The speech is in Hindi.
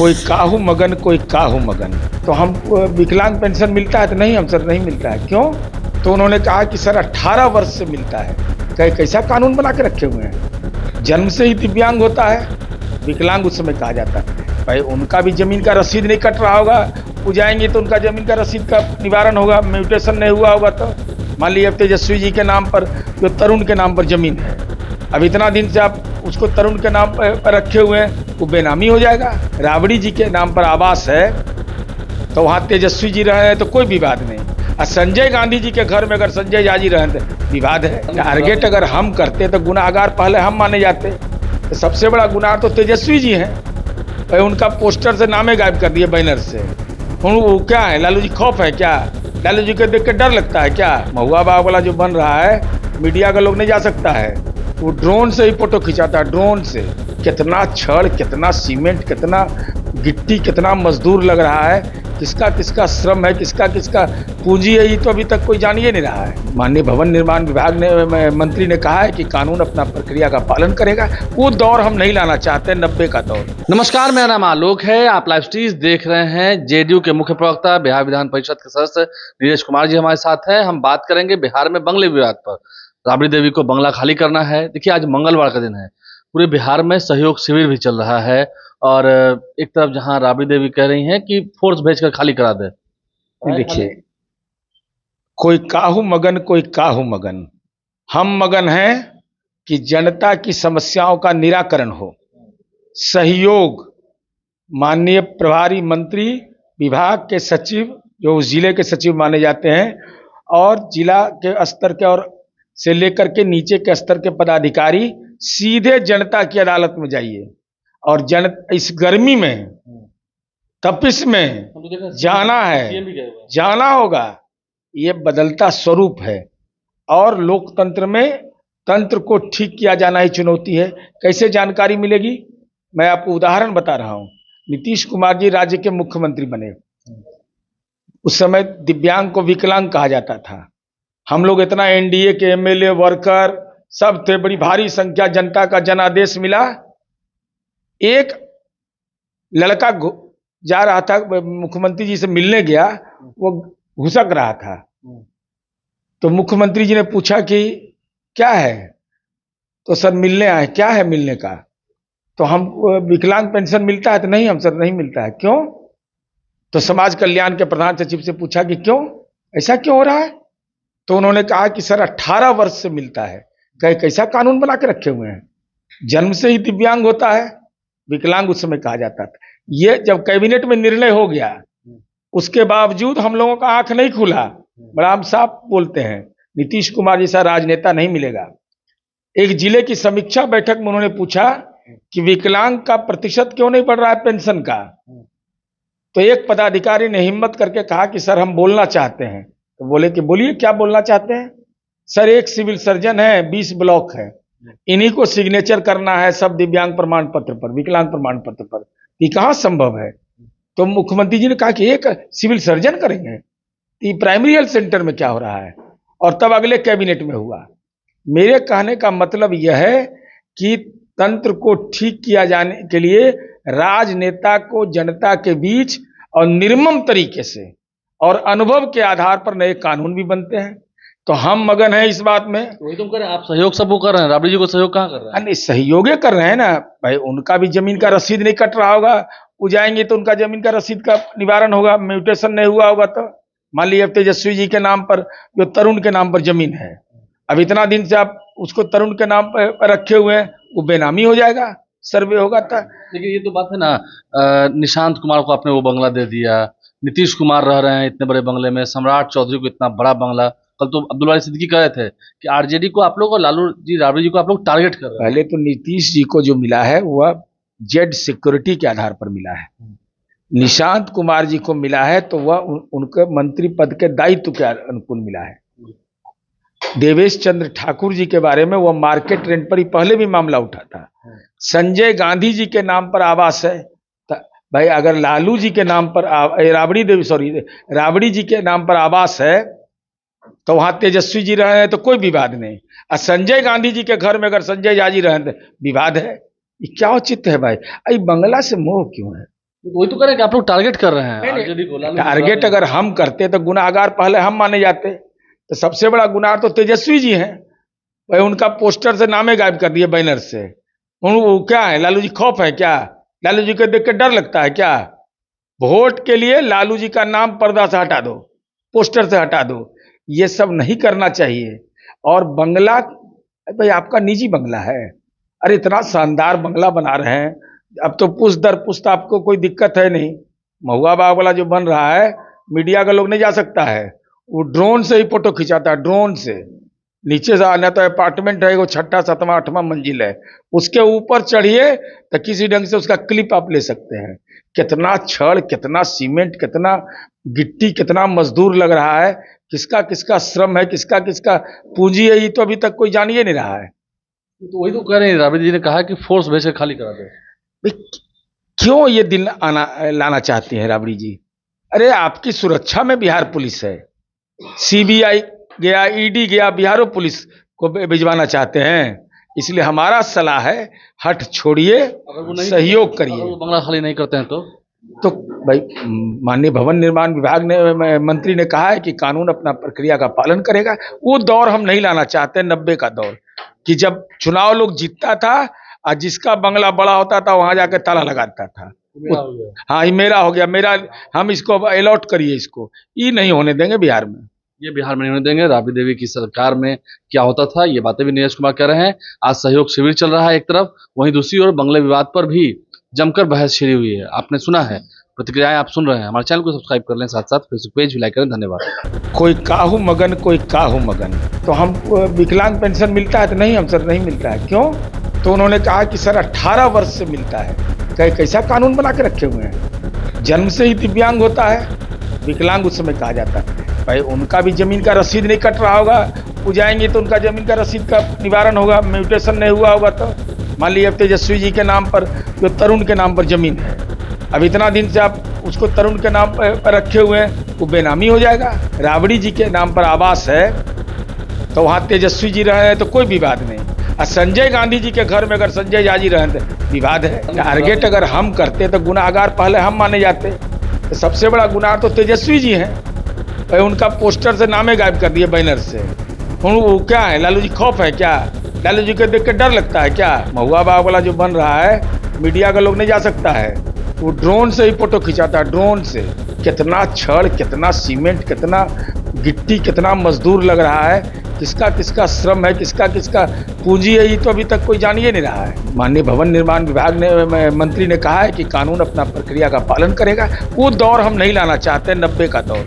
कोई काहू मगन कोई काहू मगन। तो हम विकलांग पेंशन मिलता है तो नहीं, हम सर नहीं मिलता है। क्यों? तो उन्होंने कहा कि सर 18 वर्ष से मिलता है। कैसा कानून बना के रखे हुए हैं? जन्म से ही दिव्यांग होता है, विकलांग उस समय कहा जाता है। भाई उनका भी जमीन का रसीद नहीं कट रहा होगा, वो जाएंगे तो उनका जमीन का रसीद का निवारण होगा, म्यूटेशन नहीं हुआ होगा। तो मान लीजिए तेजस्वी जी के नाम पर, जो तरुण के नाम पर जमीन है, अब इतना दिन से आप उसको तरुण के नाम पर रखे हुए हैं, वो बेनामी हो जाएगा। राबड़ी जी के नाम पर आवास है तो वहाँ तेजस्वी जी रहे हैं तो कोई विवाद नहीं। और संजय गांधी जी के घर में अगर संजय झा जी रहे तो विवाद है। टारगेट अगर हम करते तो गुनाहगार पहले हम माने जाते। तो सबसे बड़ा गुनाह तो तेजस्वी जी हैं। भाई उनका पोस्टर से नामे गायब कर दिए, बैनर से। वो क्या है, लालू जी खौफ है क्या? लालू जी को देख के डर लगता है क्या? महुआ बाग वाला जो बन रहा है, मीडिया का लोग नहीं जा सकता है, वो ड्रोन से ही फोटो खिंचाता है। ड्रोन से कितना छड़, कितना सीमेंट, कितना गिट्टी, कितना मजदूर लग रहा है, किसका किसका श्रम है, किसका किसका पूंजी है, ये तो अभी तक कोई जान ही नहीं रहा है। माननीय भवन निर्माण विभाग ने, मंत्री ने कहा है कि कानून अपना प्रक्रिया का पालन करेगा। वो दौर हम नहीं लाना चाहते, 90 का दौर। नमस्कार, मेरा नाम आलोक है। आप लाइव स्ट्रीम देख रहे हैं। जेडीयू के मुख्य प्रवक्ता, बिहार विधान परिषद के सदस्य नीरज कुमार जी हमारे साथ हैं। हम बात करेंगे बिहार में बंगले विवाद पर। राबड़ी देवी को बंगला खाली करना है। देखिए, आज मंगलवार का दिन है, पूरे बिहार में सहयोग शिविर भी चल रहा है। और एक तरफ जहां राबड़ी देवी कह रही हैं कि फोर्स भेजकर खाली करा दे। देखिए, कोई काहू मगन कोई काहू मगन। हम मगन हैं कि जनता की समस्याओं का निराकरण हो। सहयोग माननीय प्रभारी मंत्री, विभाग के सचिव, जो उस जिले के सचिव माने जाते हैं, और जिला के स्तर के और से लेकर के नीचे के स्तर के पदाधिकारी सीधे जनता की अदालत में जाइए। और इस गर्मी में, तपिश में जाना है, जाना होगा। ये बदलता स्वरूप है और लोकतंत्र में तंत्र को ठीक किया जाना ही चुनौती है। कैसे जानकारी मिलेगी? मैं आपको उदाहरण बता रहा हूं। नीतीश कुमार जी राज्य के मुख्यमंत्री बने, उस समय दिव्यांग को विकलांग कहा जाता था। हम लोग इतना एनडीए के एमएलए, वर्कर सब थे, बड़ी भारी संख्या, जनता का जनादेश मिला। एक लड़का जा रहा था, मुख्यमंत्री जी से मिलने गया, वो घुसक रहा था। तो मुख्यमंत्री जी ने पूछा कि क्या है? तो सर मिलने आए। क्या है मिलने का? तो हम विकलांग पेंशन मिलता है तो नहीं, हम सर नहीं मिलता है। क्यों? तो समाज कल्याण के प्रधान सचिव से पूछा कि क्यों, ऐसा क्यों हो रहा है? तो उन्होंने कहा कि सर 18 वर्ष से मिलता है। कैसा कानून बना के रखे हुए हैं? जन्म से ही दिव्यांग होता है, विकलांग उस समय कहा जाता था। ये जब कैबिनेट में निर्णय हो गया, उसके बावजूद हम लोगों का आंख नहीं खुला। बड़ा हम साफ बोलते हैं, नीतीश कुमार जैसा राजनेता नहीं मिलेगा। एक जिले की समीक्षा बैठक में उन्होंने पूछा कि विकलांग का प्रतिशत क्यों नहीं बढ़ रहा है पेंशन का। तो एक पदाधिकारी ने हिम्मत करके कहा कि सर हम बोलना चाहते हैं। तो बोले कि बोलिए, क्या बोलना चाहते हैं? सर एक सिविल सर्जन है, 20 ब्लॉक है, इन्हीं को सिग्नेचर करना है सब दिव्यांग प्रमाण पत्र पर, विकलांग प्रमाण पत्र पर। ये कहाँ संभव है? तो मुख्यमंत्री जी ने कहा कि एक सिविल सर्जन करेंगे, ये प्राइमरी हेल्थ सेंटर में क्या हो रहा है? और तब अगले कैबिनेट में हुआ। मेरे कहने का मतलब यह है कि तंत्र को ठीक किया जाने के लिए राजनेता को जनता के बीच और निर्मम तरीके से और अनुभव के आधार पर नए कानून भी बनते हैं। तो हम मगन हैं इस बात में। वही तुम करें, आप सहयोग सब वो कर रहे हैं, राबड़ी जी को सहयोग कहाँ कर रहे हैं? नहीं, सहयोग कर रहे हैं ना भाई। उनका भी जमीन का रसीद नहीं कट रहा होगा, वो जाएंगे तो उनका जमीन का रसीद का निवारण होगा, म्यूटेशन नहीं हुआ होगा। तो मान लीजिए तेजस्वी जी के नाम पर, जो तरुण के नाम पर जमीन है, अब इतना दिन से आप उसको तरुण के नाम पर रखे हुए हैं, वो बेनामी हो जाएगा, सर्वे होगा। देखिए, ये तो बात है ना, निशांत कुमार को आपने वो बंगला दे दिया, नीतीश कुमार रह रहे हैं इतने बड़े बंगले में, सम्राट चौधरी को इतना बड़ा बंगला। कल तो अब्दुल वाली सिद्दीकी कह रहे थे कि आरजेडी को आप लोग और लालू जी, राबड़ी जी को आप लोग टारगेट कर रहे हैं। पहले तो नीतीश जी को जो मिला है वह जेड सिक्योरिटी के आधार पर मिला है। निशांत कुमार जी को मिला है तो वह उनके मंत्री पद के दायित्व के अनुकूल मिला है। देवेश चंद्र ठाकुर जी के बारे में वह मार्केट रेंट पर ही पहले भी मामला उठा था। संजय गांधी जी के नाम पर आवास है। भाई अगर लालू जी के नाम पर राबड़ी जी के नाम पर आवास है तो वहां तेजस्वी जी रहे हैं तो कोई विवाद नहीं। और संजय गांधी जी के घर में अगर संजय झा जी रहे तो विवाद है। ये क्या औचित्य है भाई? बंगला से मोह क्यों है? वही तो करें कि आप लोग टारगेट कर रहे हैं नहीं, आरजेडी को, लालू टारगेट प्रसाद अगर हम करते तो गुनाहगार पहले हम माने जाते। तो सबसे बड़ा गुनाह तो तेजस्वी जी हैं। भाई उनका पोस्टर से नामे गायब कर दिए, बैनर से। वो क्या है, लालू जी खौफ है क्या? लालू जी को देख के डर लगता है क्या? वोट के लिए लालू जी का नाम पर्दा से हटा दो, पोस्टर से हटा दो। ये सब नहीं करना चाहिए। और बंगला, भाई आपका निजी बंगला है। अरे इतना शानदार बंगला बना रहे हैं, अब तो पुश्त दर पुश्त आपको कोई दिक्कत है नहीं। महुआ बाग वाला जो बन रहा है, मीडिया का लोग नहीं जा सकता है, वो ड्रोन से ही फोटो खिंचाता है, ड्रोन से। नीचे से आना तो अपार्टमेंट है, वो छठा सातवां आठवां मंजिल है, उसके ऊपर चढ़िए तो किसी ढंग से उसका क्लिप आप ले सकते हैं। कितना छड़, कितना सीमेंट, कितना गिट्टी, कितना मजदूर लग रहा है, किसका किसका श्रम है, किसका किसका पूंजी है, ये तो अभी तक कोई जान ही नहीं रहा है। तो वही तो कह रहे हैं, राबड़ी जी ने कहा कि फोर्स भेज के खाली करा दो। भाई क्यों ये दिन लाना चाहती हैं राबड़ी जी? अरे आपकी सुरक्षा में बिहार पुलिस है, सीबीआई गया, ईडी गया, बिहार पुलिस को भिजवाना चाहते हैं। इसलिए हमारा सलाह है, हट छोड़िए, सहयोग अगर करिए। वो बंगला खाली नहीं करते हैं तो भाई माननीय भवन निर्माण विभाग ने, मंत्री ने कहा है कि कानून अपना प्रक्रिया का पालन करेगा। वो दौर हम नहीं लाना चाहते, 90 का दौर, कि जब चुनाव लोग जीतता था और जिसका बंगला बड़ा होता था वहां जाकर ताला लगाता था। हाँ, ये मेरा हो गया, मेरा, हम इसको अलॉट करिए, इसको ये नहीं होने देंगे बिहार में। ये बिहार में नहीं होने देंगे। राबड़ी देवी की सरकार में क्या होता था, ये बातें भी नीरज कुमार कह रहे हैं। आज सहयोग शिविर चल रहा है एक तरफ, वहीं दूसरी ओर बंगले विवाद पर भी जमकर बहस छिड़ी हुई है। आपने सुना है, प्रतिक्रियाएं आप सुन रहे हैं। हमारे चैनल को सब्सक्राइब कर लें, साथ साथ फेसबुक पेज भी लाइक करें। धन्यवाद। कोई काहू मगन, कोई काहू मगन। तो हम विकलांग पेंशन मिलता है? तो नहीं, हम सर नहीं मिलता है। क्यों? तो उन्होंने कहा कि सर 18 वर्ष से मिलता है। कैसा कानून बना के रखे हुए हैं? जन्म से ही दिव्यांग होता है, विकलांग उस समय कहा जाता है। भाई उनका भी जमीन का रसीद नहीं कट रहा होगा, वो जाएंगे तो उनका जमीन का रसीद का निवारण होगा, म्यूटेशन नहीं हुआ होगा। तो मान लीजिए तेजस्वी जी के नाम पर, जो तरुण के नाम पर जमीन है, अब इतना दिन से आप उसको तरुण के नाम पर रखे हुए हैं, वो बेनामी हो जाएगा। राबड़ी जी के नाम पर आवास है, तो वहाँ तेजस्वी जी रहे हैं तो कोई विवाद नहीं। और संजय गांधी जी के घर में अगर संजय झा जी रहे तो विवाद है। टारगेट अगर हम करते तो गुनाहगार पहले हम माने जाते। तो सबसे बड़ा गुनाह तो तेजस्वी जी हैं। भाई उनका पोस्टर से नामे गायब कर दिए, बैनर से। वो क्या है, लालू जी खौफ है क्या? लालू जी को देख के डर लगता है क्या? महुआ बाग वाला जो बन रहा है, मीडिया का लोग नहीं जा सकता है, वो ड्रोन से ही फोटो खिंचाता है, ड्रोन से। कितना छड़, कितना सीमेंट, कितना गिट्टी, कितना मजदूर लग रहा है, किसका किसका श्रम है, किसका किसका पूंजी है, ये तो अभी तक कोई जान ही नहीं रहा है। माननीय भवन निर्माण विभाग ने, मंत्री ने कहा है कि कानून अपना प्रक्रिया का पालन करेगा। वो दौर हम नहीं लाना चाहते, 90 का दौर।